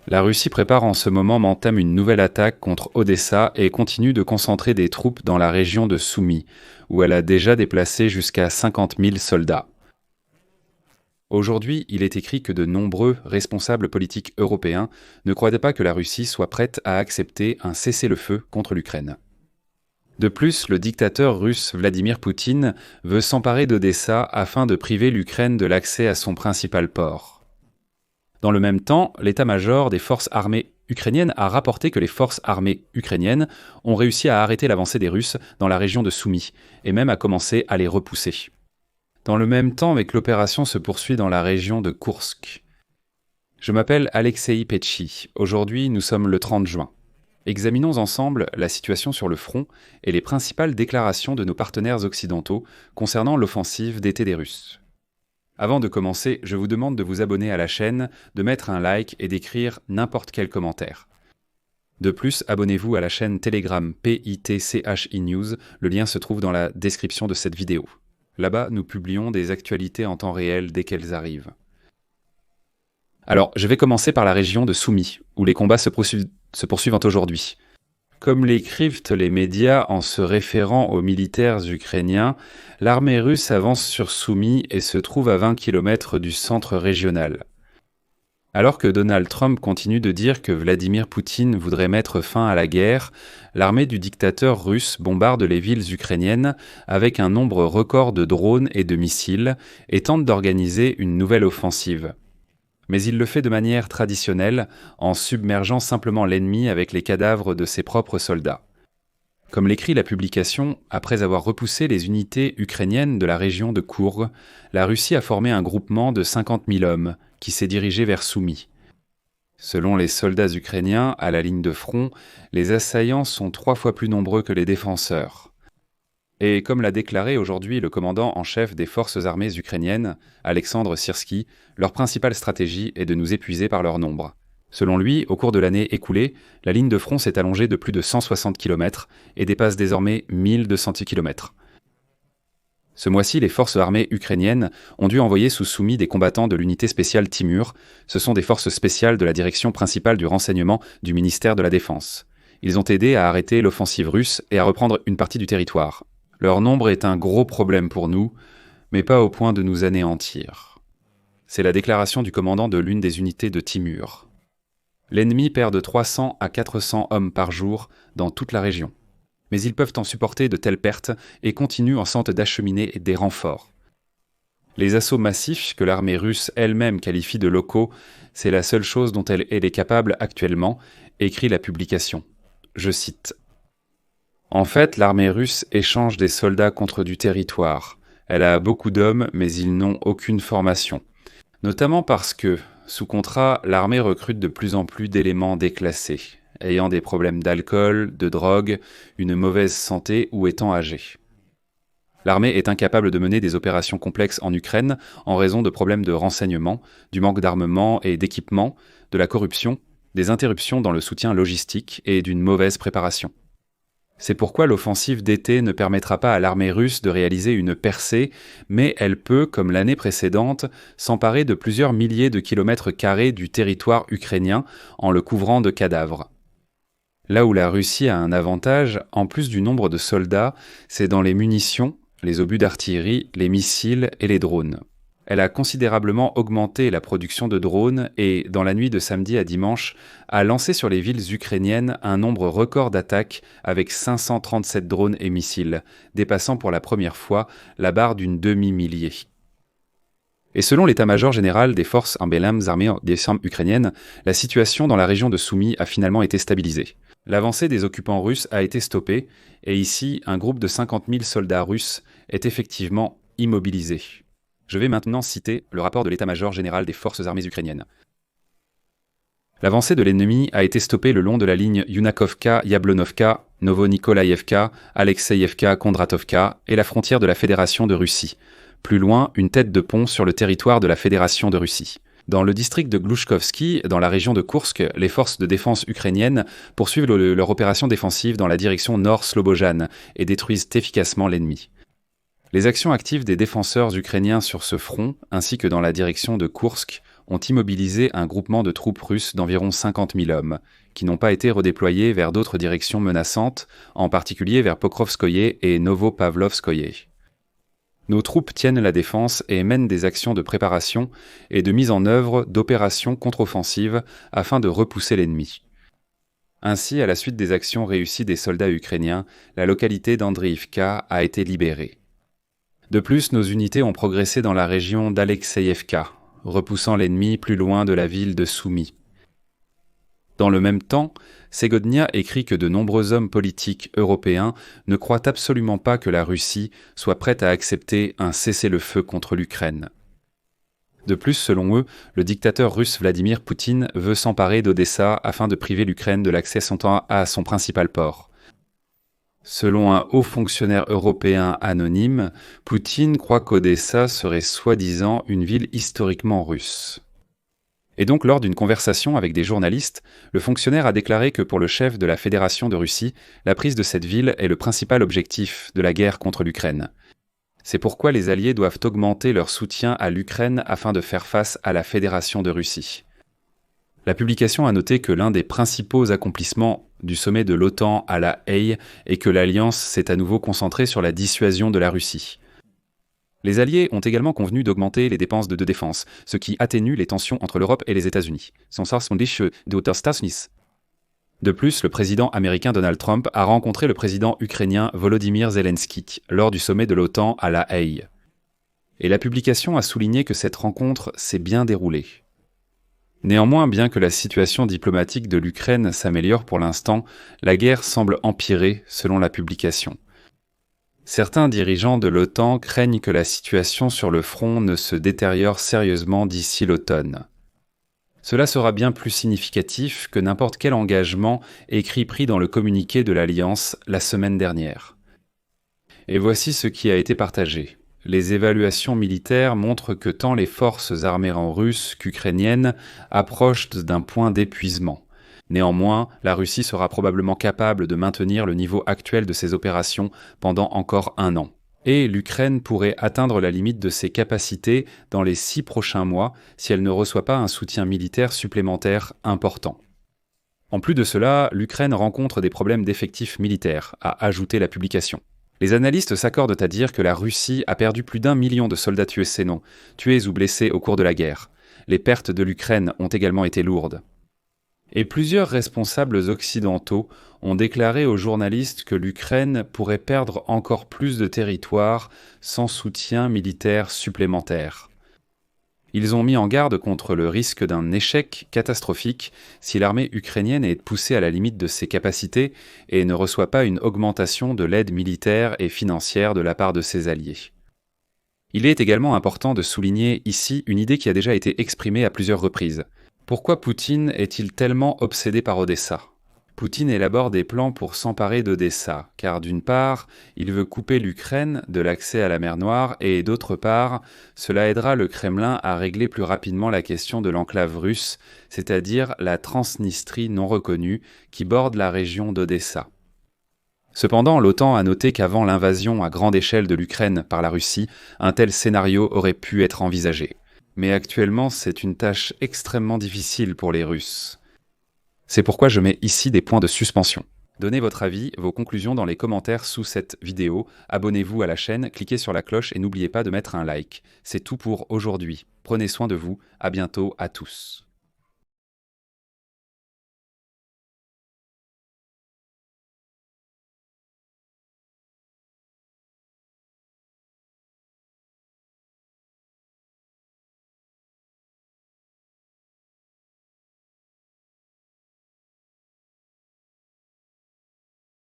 La Russie prépare en ce moment entame une nouvelle attaque contre Odessa et continue de concentrer des troupes dans la région de Soumy, où elle a déjà déplacé jusqu'à 50 000 soldats. Aujourd'hui, il est écrit que de nombreux responsables politiques européens ne croient pas que la Russie soit prête à accepter un cessez-le-feu contre l'Ukraine. De plus, le dictateur russe Vladimir Poutine veut s'emparer d'Odessa afin de priver l'Ukraine de l'accès à son principal port. Dans le même temps, l'état-major des forces armées ukrainiennes a rapporté que les forces armées ukrainiennes ont réussi à arrêter l'avancée des Russes dans la région de Soumy, et même à commencer à les repousser. Dans le même temps, avec l'opération se poursuit dans la région de Koursk. Je m'appelle Alexei Petchi. Aujourd'hui, nous sommes le 30 juin. Examinons ensemble la situation sur le front et les principales déclarations de nos partenaires occidentaux concernant l'offensive d'été des Russes. Avant de commencer, je vous demande de vous abonner à la chaîne, de mettre un like et d'écrire n'importe quel commentaire. De plus, abonnez-vous à la chaîne Telegram PITCHI News, le lien se trouve dans la description de cette vidéo. Là-bas, nous publions des actualités en temps réel dès qu'elles arrivent. Alors, je vais commencer par la région de Soumy, où les combats se poursuivent aujourd'hui. Comme l'écrivent les médias en se référant aux militaires ukrainiens, l'armée russe avance sur Soumy et se trouve à 20 km du centre régional. Alors que Donald Trump continue de dire que Vladimir Poutine voudrait mettre fin à la guerre, l'armée du dictateur russe bombarde les villes ukrainiennes avec un nombre record de drones et de missiles et tente d'organiser une nouvelle offensive. Mais il le fait de manière traditionnelle, en submergeant simplement l'ennemi avec les cadavres de ses propres soldats. Comme l'écrit la publication, après avoir repoussé les unités ukrainiennes de la région de Koursk, la Russie a formé un groupement de 50 000 hommes qui s'est dirigé vers Soumy. Selon les soldats ukrainiens, à la ligne de front, les assaillants sont 3 fois plus nombreux que les défenseurs. Et comme l'a déclaré aujourd'hui le commandant en chef des forces armées ukrainiennes, Alexandre Syrsky, leur principale stratégie est de nous épuiser par leur nombre. Selon lui, au cours de l'année écoulée, la ligne de front s'est allongée de plus de 160 km et dépasse désormais 1200 km. Ce mois-ci, les forces armées ukrainiennes ont dû envoyer sous Soumy des combattants de l'unité spéciale Timur. Ce sont des forces spéciales de la direction principale du renseignement du ministère de la Défense. Ils ont aidé à arrêter l'offensive russe et à reprendre une partie du territoire. Leur nombre est un gros problème pour nous, mais pas au point de nous anéantir. C'est la déclaration du commandant de l'une des unités de Timur. L'ennemi perd de 300 à 400 hommes par jour dans toute la région. Mais ils peuvent en supporter de telles pertes et continuent en sorte d'acheminer des renforts. Les assauts massifs que l'armée russe elle-même qualifie de locaux, c'est la seule chose dont elle est capable actuellement, écrit la publication. Je cite. En fait, l'armée russe échange des soldats contre du territoire. Elle a beaucoup d'hommes, mais ils n'ont aucune formation. Notamment parce que, sous contrat, l'armée recrute de plus en plus d'éléments déclassés, ayant des problèmes d'alcool, de drogue, une mauvaise santé ou étant âgés. L'armée est incapable de mener des opérations complexes en Ukraine en raison de problèmes de renseignement, du manque d'armement et d'équipement, de la corruption, des interruptions dans le soutien logistique et d'une mauvaise préparation. C'est pourquoi l'offensive d'été ne permettra pas à l'armée russe de réaliser une percée, mais elle peut, comme l'année précédente, s'emparer de plusieurs milliers de kilomètres carrés du territoire ukrainien en le couvrant de cadavres. Là où la Russie a un avantage, en plus du nombre de soldats, c'est dans les munitions, les obus d'artillerie, les missiles et les drones. Elle a considérablement augmenté la production de drones et, dans la nuit de samedi à dimanche, a lancé sur les villes ukrainiennes un nombre record d'attaques avec 537 drones et missiles, dépassant pour la première fois la barre d'une demi-millier. Et selon l'état-major général des forces armées ukrainiennes, la situation dans la région de Soumy a finalement été stabilisée. L'avancée des occupants russes a été stoppée, et ici, un groupe de 50 000 soldats russes est effectivement immobilisé. Je vais maintenant citer le rapport de l'état-major général des forces armées ukrainiennes. L'avancée de l'ennemi a été stoppée le long de la ligne Yunakovka-Yablonovka, Novo-Nikolaïevka, Alexeïevka-Kondratovka et la frontière de la Fédération de Russie. Plus loin, une tête de pont sur le territoire de la Fédération de Russie. Dans le district de Glouchkovski, dans la région de Koursk, les forces de défense ukrainiennes poursuivent leur opération défensive dans la direction nord-Slobojane et détruisent efficacement l'ennemi. Les actions actives des défenseurs ukrainiens sur ce front, ainsi que dans la direction de Koursk, ont immobilisé un groupement de troupes russes d'environ 50 000 hommes, qui n'ont pas été redéployés vers d'autres directions menaçantes, en particulier vers Pokrovskoye et Novopavlovskoye. Nos troupes tiennent la défense et mènent des actions de préparation et de mise en œuvre d'opérations contre-offensives afin de repousser l'ennemi. Ainsi, à la suite des actions réussies des soldats ukrainiens, la localité d'Andriivka a été libérée. De plus, nos unités ont progressé dans la région d'Alexeïevka, repoussant l'ennemi plus loin de la ville de Soumy. Dans le même temps, Segodnia écrit que de nombreux hommes politiques européens ne croient absolument pas que la Russie soit prête à accepter un cessez-le-feu contre l'Ukraine. De plus, selon eux, le dictateur russe Vladimir Poutine veut s'emparer d'Odessa afin de priver l'Ukraine de l'accès à son principal port. Selon un haut fonctionnaire européen anonyme, Poutine croit qu'Odessa serait soi-disant une ville historiquement russe. Et donc, lors d'une conversation avec des journalistes, le fonctionnaire a déclaré que pour le chef de la Fédération de Russie, la prise de cette ville est le principal objectif de la guerre contre l'Ukraine. C'est pourquoi les Alliés doivent augmenter leur soutien à l'Ukraine afin de faire face à la Fédération de Russie. La publication a noté que l'un des principaux accomplissements du sommet de l'OTAN à La Haye est que l'Alliance s'est à nouveau concentrée sur la dissuasion de la Russie. Les Alliés ont également convenu d'augmenter les dépenses de défense, ce qui atténue les tensions entre l'Europe et les États-Unis. De plus, le président américain Donald Trump a rencontré le président ukrainien Volodymyr Zelensky lors du sommet de l'OTAN à La Haye. Et la publication a souligné que cette rencontre s'est bien déroulée. Néanmoins, bien que la situation diplomatique de l'Ukraine s'améliore pour l'instant, la guerre semble empirer selon la publication. Certains dirigeants de l'OTAN craignent que la situation sur le front ne se détériore sérieusement d'ici l'automne. Cela sera bien plus significatif que n'importe quel engagement écrit pris dans le communiqué de l'Alliance la semaine dernière. Et voici ce qui a été partagé. Les évaluations militaires montrent que tant les forces armées russes qu'ukrainiennes approchent d'un point d'épuisement. Néanmoins, la Russie sera probablement capable de maintenir le niveau actuel de ses opérations pendant encore 1 an. Et l'Ukraine pourrait atteindre la limite de ses capacités dans les 6 prochains mois si elle ne reçoit pas un soutien militaire supplémentaire important. En plus de cela, l'Ukraine rencontre des problèmes d'effectifs militaires, a ajouté la publication. Les analystes s'accordent à dire que la Russie a perdu plus d'1 million de soldats tués ou blessés au cours de la guerre. Les pertes de l'Ukraine ont également été lourdes. Et plusieurs responsables occidentaux ont déclaré aux journalistes que l'Ukraine pourrait perdre encore plus de territoire sans soutien militaire supplémentaire. Ils ont mis en garde contre le risque d'un échec catastrophique si l'armée ukrainienne est poussée à la limite de ses capacités et ne reçoit pas une augmentation de l'aide militaire et financière de la part de ses alliés. Il est également important de souligner ici une idée qui a déjà été exprimée à plusieurs reprises. Pourquoi Poutine est-il tellement obsédé par Odessa ? Poutine élabore des plans pour s'emparer d'Odessa, car d'une part, il veut couper l'Ukraine de l'accès à la mer Noire et d'autre part, cela aidera le Kremlin à régler plus rapidement la question de l'enclave russe, c'est-à-dire la Transnistrie non reconnue qui borde la région d'Odessa. Cependant, l'OTAN a noté qu'avant l'invasion à grande échelle de l'Ukraine par la Russie, un tel scénario aurait pu être envisagé. Mais actuellement, c'est une tâche extrêmement difficile pour les Russes. C'est pourquoi je mets ici des points de suspension. Donnez votre avis, vos conclusions dans les commentaires sous cette vidéo, abonnez-vous à la chaîne, cliquez sur la cloche et n'oubliez pas de mettre un like. C'est tout pour aujourd'hui. Prenez soin de vous, à bientôt à tous.